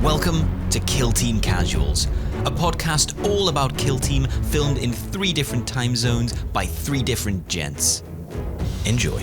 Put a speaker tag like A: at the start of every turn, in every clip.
A: Welcome to Kill Team Casuals, a podcast all about Kill Team filmed in 3 different time zones by 3 different gents. Enjoy.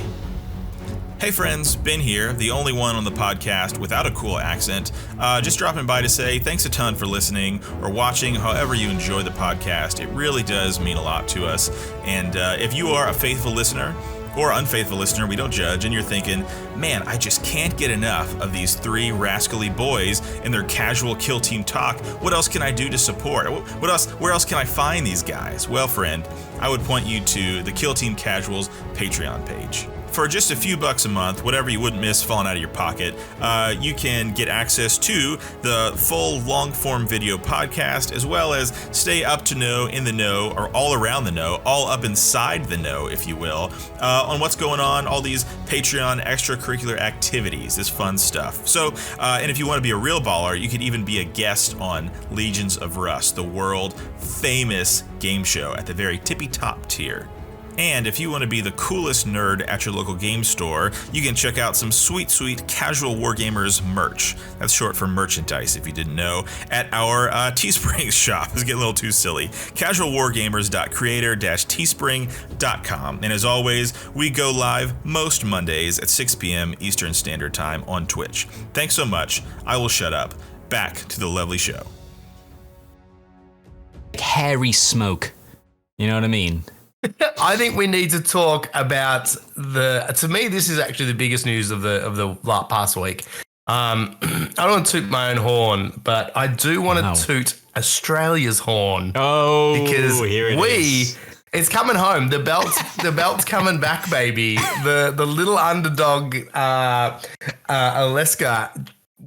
B: Hey friends, Ben here, the only one on the podcast without a cool accent. Just dropping by to say thanks a ton for listening or watching, however you enjoy the podcast. It really does mean a lot to us. And if you are a faithful listener or unfaithful listener, we don't judge, and you're thinking, man, I just can't get enough of these 3 rascally boys and their casual Kill Team talk. What else can I do to support? Where else can I find these guys? Well, friend, I would point you to the Kill Team Casuals Patreon page. For just a few bucks a month, whatever you wouldn't miss falling out of your pocket, you can get access to the full long-form video podcast, as well as stay up to know, in the know, or all around the know, all up inside the know, if you will, on what's going on, all these Patreon extracurricular activities, this fun stuff. So, and if you want to be a real baller, you could even be a guest on Legions of Rust, the world-famous game show at the very tippy-top tier. And if you want to be the coolest nerd at your local game store, you can check out some sweet, sweet Casual Wargamers merch. That's short for merchandise, if you didn't know, at our Teespring shop. It's getting a little too silly. casualwargamers.creator-teespring.com. And as always, we go live most Mondays at 6 p.m. Eastern Standard Time on Twitch. Thanks so much. I will shut up. Back to the lovely show.
A: Hairy smoke. You know what I mean?
C: I think we need to talk about to me, this is actually the biggest news of the past week. I don't want to toot my own horn, but I do want to toot Australia's horn.
A: Oh,
C: because
A: here it is.
C: It's coming home. The belt's coming back, baby. The little underdog, Alaska,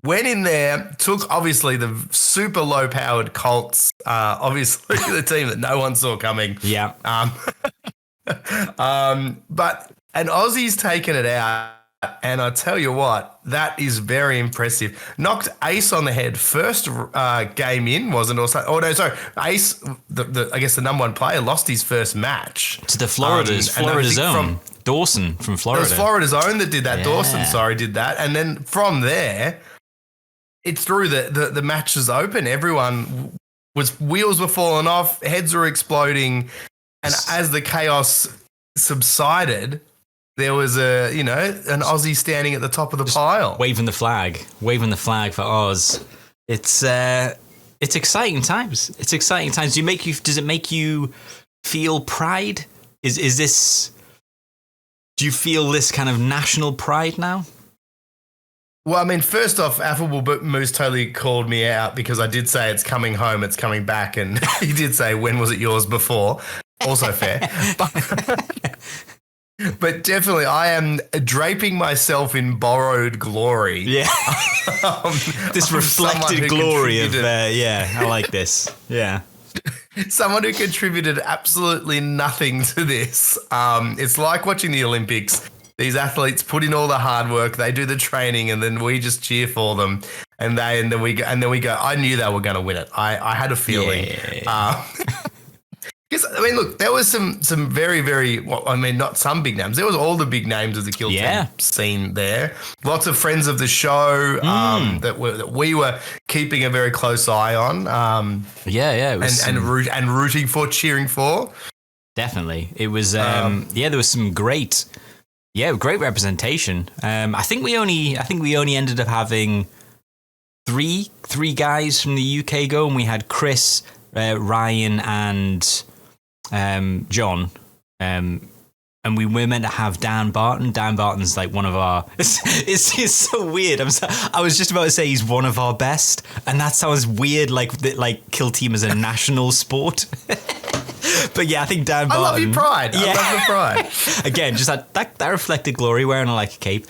C: went in there, took obviously the super low-powered Colts, obviously the team that no one saw coming.
A: Yeah.
C: But an Aussie's taken it out, and I tell you what, that is very impressive. Knocked Ace on the head first game in, wasn't also? Oh no, sorry, Ace, I guess the number 1 player, lost his first match
A: To the Florida's own. Dawson from Florida.
C: It was Florida's own that did that.
A: Yeah.
C: Dawson, did that. And then from there, it threw the matches open. Everyone wheels were falling off, heads were exploding. And as the chaos subsided, there was an Aussie standing at the top of the pile.
A: Waving the flag for Oz. It's exciting times. It's exciting times. Does it make you feel pride? Is this, do you feel this kind of national pride now?
C: Well, I mean, first off, Affable Moose totally called me out because I did say it's coming home, it's coming back, and he did say, when was it yours before? Also fair. But definitely, I am draping myself in borrowed glory.
A: Yeah. This reflected glory of, I like this. Yeah.
C: Someone who contributed absolutely nothing to this. It's like watching the Olympics. These athletes put in all the hard work, they do the training, and then we just cheer for them. And then we go. I knew they were going to win it. I had a feeling. Yeah. Because I mean, look, there was some very, very. Well, I mean, not some big names. There was all the big names of the Kill Team scene there. Lots of friends of the show that we were keeping a very close eye on.
A: It was
C: and rooting for, cheering for.
A: Definitely, it was. There was some great representation. I think we only ended up having three guys from the UK go, and we had Chris, Ryan, and John. And we were meant to have Dan Barton. Dan Barton's like one of our. It's so weird. I was just about to say he's one of our best, and that sounds weird. Like Kill Team is a national sport. But yeah, I think Dan Barton.
C: I love your pride.
A: Yeah.
C: I love your pride.
A: Again, just that reflected glory, wearing like a cape.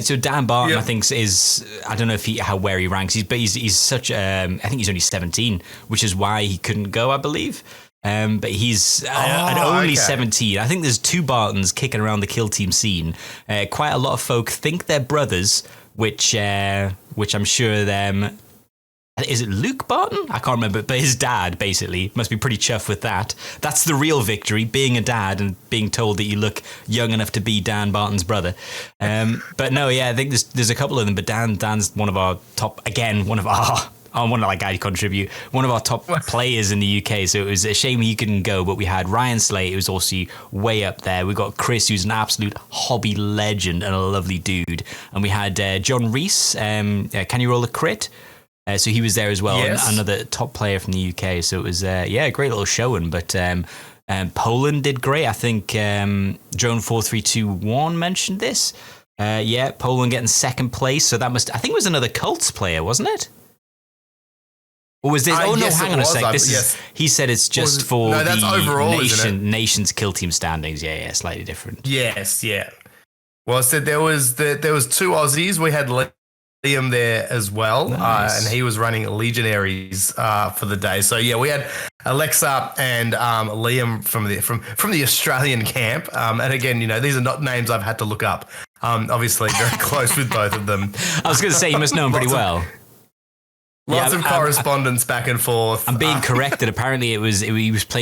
A: So Dan Barton, I think, is, I don't know where he ranks. He's such. I think he's only 17, which is why he couldn't go, I believe. But he's at only 17. I think there's 2 Bartons kicking around the Kill Team scene. Quite a lot of folk think they're brothers, which I'm sure them. Is it Luke Barton? I can't remember, but his dad basically must be pretty chuffed with that. That's the real victory, being a dad and being told that you look young enough to be Dan Barton's brother. But no, yeah, I think there's a couple of them, but Dan's one of our top, again, one of our I want to I contribute. One of our top players in the UK, so it was a shame he couldn't go. But we had Ryan Slate, who's also way up there. We got Chris, who's an absolute hobby legend and a lovely dude. And we had John Rhys. Can you roll a crit? So he was there as well,
C: yes.
A: Another top player from the UK. So it was a great little showing. But Poland did great. I think Drone 4321 mentioned this. Poland getting second place. So I think it was another Colts player, wasn't it? Or was this?
C: Yes,
A: hang on a sec. He said it's just for
C: that's
A: the
C: overall,
A: nation's kill team standings. Yeah, slightly different.
C: Yes, yeah. Well, I said there was two Aussies. We had Liam there as well,
A: Nice.
C: and he was running Legionaries for the day. So yeah, we had Alexa and Liam from the Australian camp. And again, these are not names I've had to look up. Obviously, very close with both of them.
A: I was going to say you must know him pretty well.
C: Lots of correspondence back and forth.
A: I'm being corrected. Apparently,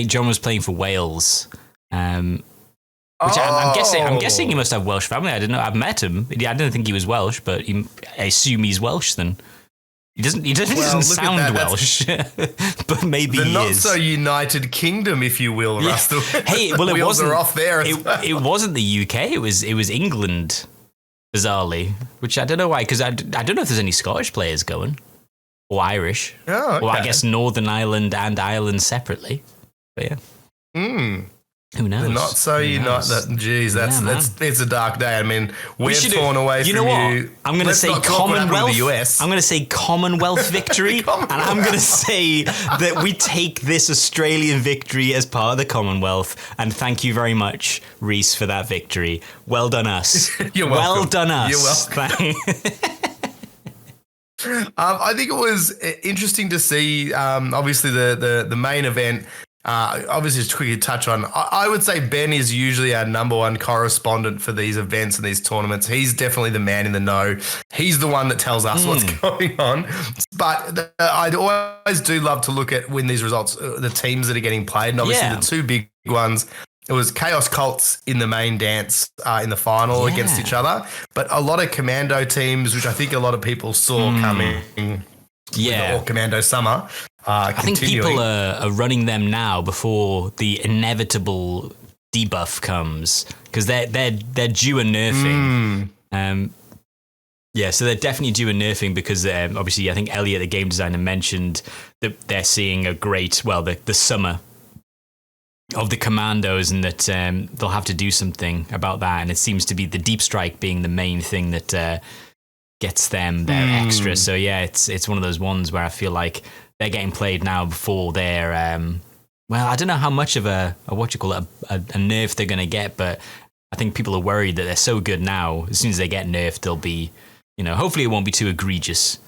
A: John was playing for Wales. Which I'm guessing he must have Welsh family. I didn't know. I've met him. I didn't think he was Welsh, but I assume he's Welsh then. He doesn't sound Welsh, but maybe he is.
C: The not so United Kingdom, if you will, Russell.
A: Hey, well,
C: it wasn't. Are off there.
A: It wasn't the UK. It was England, bizarrely. Which I don't know why, because I don't know if there's any Scottish players going or Irish.
C: Oh, okay.
A: Or I guess Northern Ireland and Ireland separately. But yeah. Who knows?
C: They're not so United. Geez, it's a dark day. I mean, we're torn away from you.
A: I'm going to say Commonwealth. I'm going to say Commonwealth victory, and I'm going to say that we take this Australian victory as part of the Commonwealth. And thank you very much, Rhys, for that victory. Well done us.
C: You're welcome.
A: Well done us.
C: You're welcome. I think it was interesting to see. Obviously, the main event. Obviously, just quickly touch on. I would say Ben is usually our number one correspondent for these events and these tournaments. He's definitely the man in the know. He's the one that tells us what's going on. But I always do love to look at when these results, the teams that are getting played, and obviously the two big ones. It was Chaos Cults in the main dance in the final against each other, but a lot of commando teams, which I think a lot of people saw coming.
A: Yeah,
C: or Commando Summer.
A: I think people are running them now before the inevitable debuff comes, because they're due a nerfing. So they're definitely due a nerfing because obviously I think Elliot, the game designer, mentioned that they're seeing a great the summer of the commandos, and that they'll have to do something about that. And it seems to be the deep strike being the main thing that gets them their extra. So yeah, it's one of those ones where I feel like they're getting played now before they're I don't know how much of a nerf they're going to get, but I think people are worried that they're so good now. As soon as they get nerfed, they'll be, hopefully it won't be too egregious.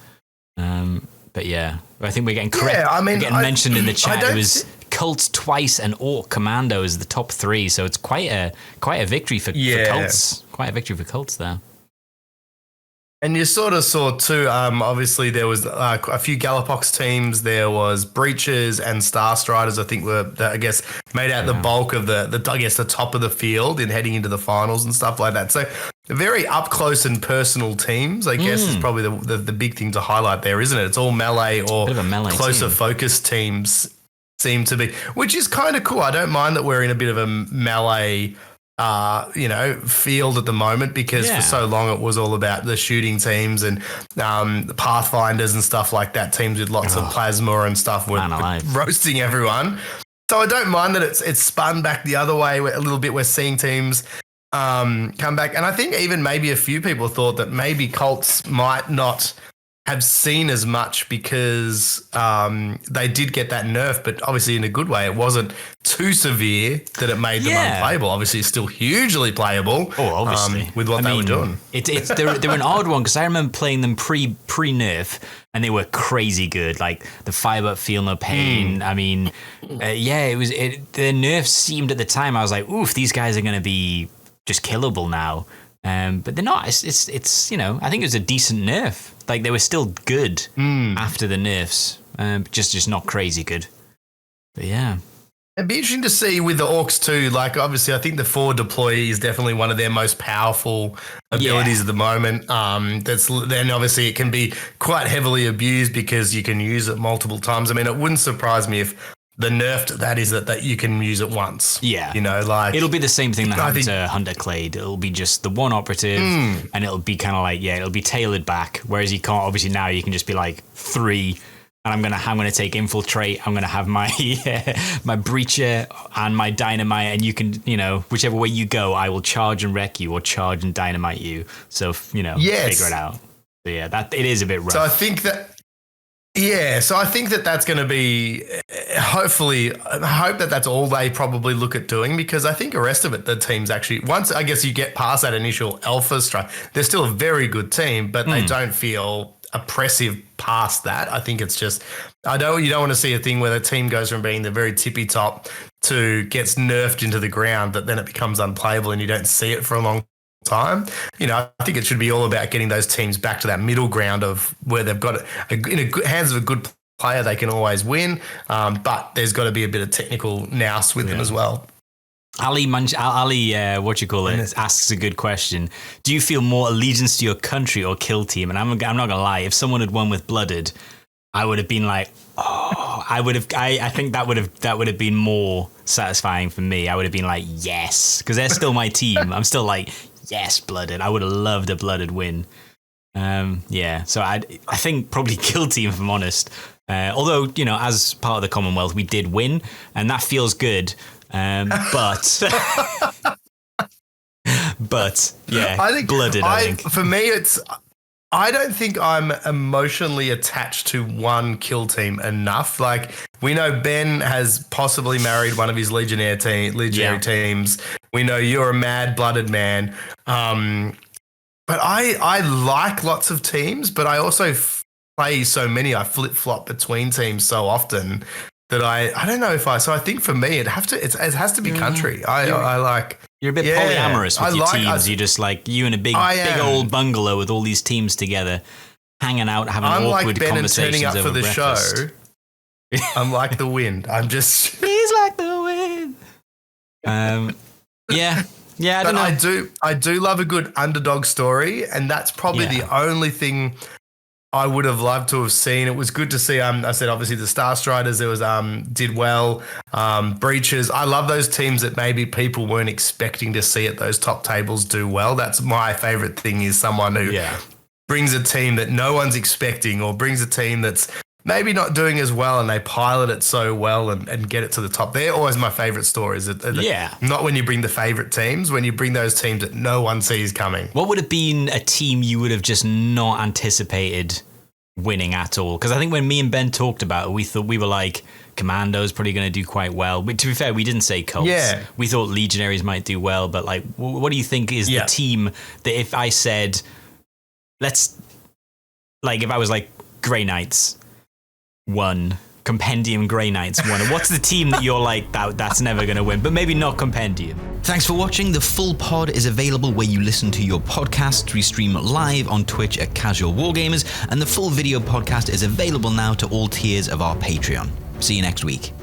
A: But yeah, I think we're getting correct. Yeah, we're getting mentioned in the chat. It was Cults twice and Orc Commando as the top three, so it's quite a victory for Cults. Quite a victory for Cults there.
C: And you sort of saw too, obviously there was a few Galapox teams, there was Breaches and Star Striders, I think made out the bulk of the top of the field in heading into the finals and stuff like that. So very up close and personal teams, I guess, is probably the big thing to highlight there, isn't it? It's all melee or closer focused teams seem to be, which is kind of cool. I don't mind that we're in a bit of a melee field at the moment, because for so long it was all about the shooting teams and the Pathfinders and stuff like that, teams with lots of plasma and stuff were roasting everyone. So I don't mind that it's spun back the other way a little bit. We're seeing teams come back, and I think even maybe a few people thought that maybe Cults might not have seen as much because they did get that nerf, but obviously in a good way. It wasn't too severe that it made them unplayable. Obviously, it's still hugely playable. Oh, obviously, with what they were doing.
A: They're an odd one, because I remember playing them pre nerf, and they were crazy good. Like the 5-up Feel No Pain. I mean, the nerfs seemed at the time. I was like, oof, these guys are going to be just killable now. But they're not. It's I think it was a decent nerf. Like they were still good after the nerfs, just not crazy good. But yeah.
C: It'd be interesting to see with the Orcs too. Like, obviously, I think the forward deploy is definitely one of their most powerful abilities at the moment. Then obviously it can be quite heavily abused because you can use it multiple times. I mean, it wouldn't surprise me if the nerf to that is that you can use it once.
A: Yeah.
C: Like
A: it'll be the same thing that happened to Hunter Clade. It'll be just the one operative and it'll be kind of like, it'll be tailored back. Whereas you can't, obviously now you can just be like 3. And I'm gonna take infiltrate. I'm gonna have my my breacher and my dynamite, and you can, whichever way you go, I will charge and wreck you or charge and dynamite you. So figure it out. So that it is a bit rough.
C: So I think that's going to be, hopefully, I hope that's all they probably look at doing, because I think the rest of it, the team's actually, once I guess you get past that initial alpha strike, they're still a very good team, but they don't feel oppressive past that. I think it's just, you don't want to see a thing where the team goes from being the very tippy top to gets nerfed into the ground, that then it becomes unplayable and you don't see it for a long time. I think it should be all about getting those teams back to that middle ground of where they've got it in hands of a good player, they can always win. But there's got to be a bit of technical nous with them as well.
A: Ali, asks a good question. Do you feel more allegiance to your country or kill team? And I'm not gonna lie, if someone had won with Blooded, I would have been like, I think that would have been more satisfying for me. I would have been like, yes, because they're still my team. I'm still like, yes, Blooded. I would have loved a Blooded win. So I think probably kill team, if I'm honest. Although, as part of the Commonwealth, we did win, and that feels good. But I think Blooded. For me, I don't think I'm emotionally attached to one kill team enough. Like, we know Ben has possibly married one of his legionary teams. We know you're a mad Blooded man. But I like lots of teams, but I also play so many. I flip flop between teams so often that I don't know if so I think for me it has to be country. I like. You're a bit polyamorous with your teams. You just like you in a big old bungalow with all these teams together, hanging out, having awkward
C: Ben
A: conversations
C: and turning up
A: over
C: for the
A: breakfast.
C: show. I'm like the wind. I'm just.
A: He's like the wind. I don't know.
C: I do love a good underdog story, and that's probably the only thing I would have loved to have seen. It was good to see. I said obviously the Star Striders. There was did well. Breaches. I love those teams that maybe people weren't expecting to see at those top tables do well. That's my favorite thing. Is someone who brings a team that no one's expecting, or brings a team that's maybe not doing as well, and they pilot it so well and get it to the top. They're always my favorite stories. Not when you bring the favorite teams, when you bring those teams that no one sees coming.
A: What would have been a team you would have just not anticipated winning at all? Because I think when me and Ben talked about it, we thought, we were like, Commando's probably going to do quite well. But to be fair, we didn't say Cults.
C: Yeah.
A: We thought Legionaries might do well, but like, what do you think is the team that if I said, if I was like Grey Knights won, Compendium Grey Knights won, what's the team that you're like, that's never going to win, but maybe not Compendium? Thanks for watching. The full pod is available where you listen to your podcast. We stream live on Twitch at Casual Wargamers, and the full video podcast is available now to all tiers of our Patreon. See you next week.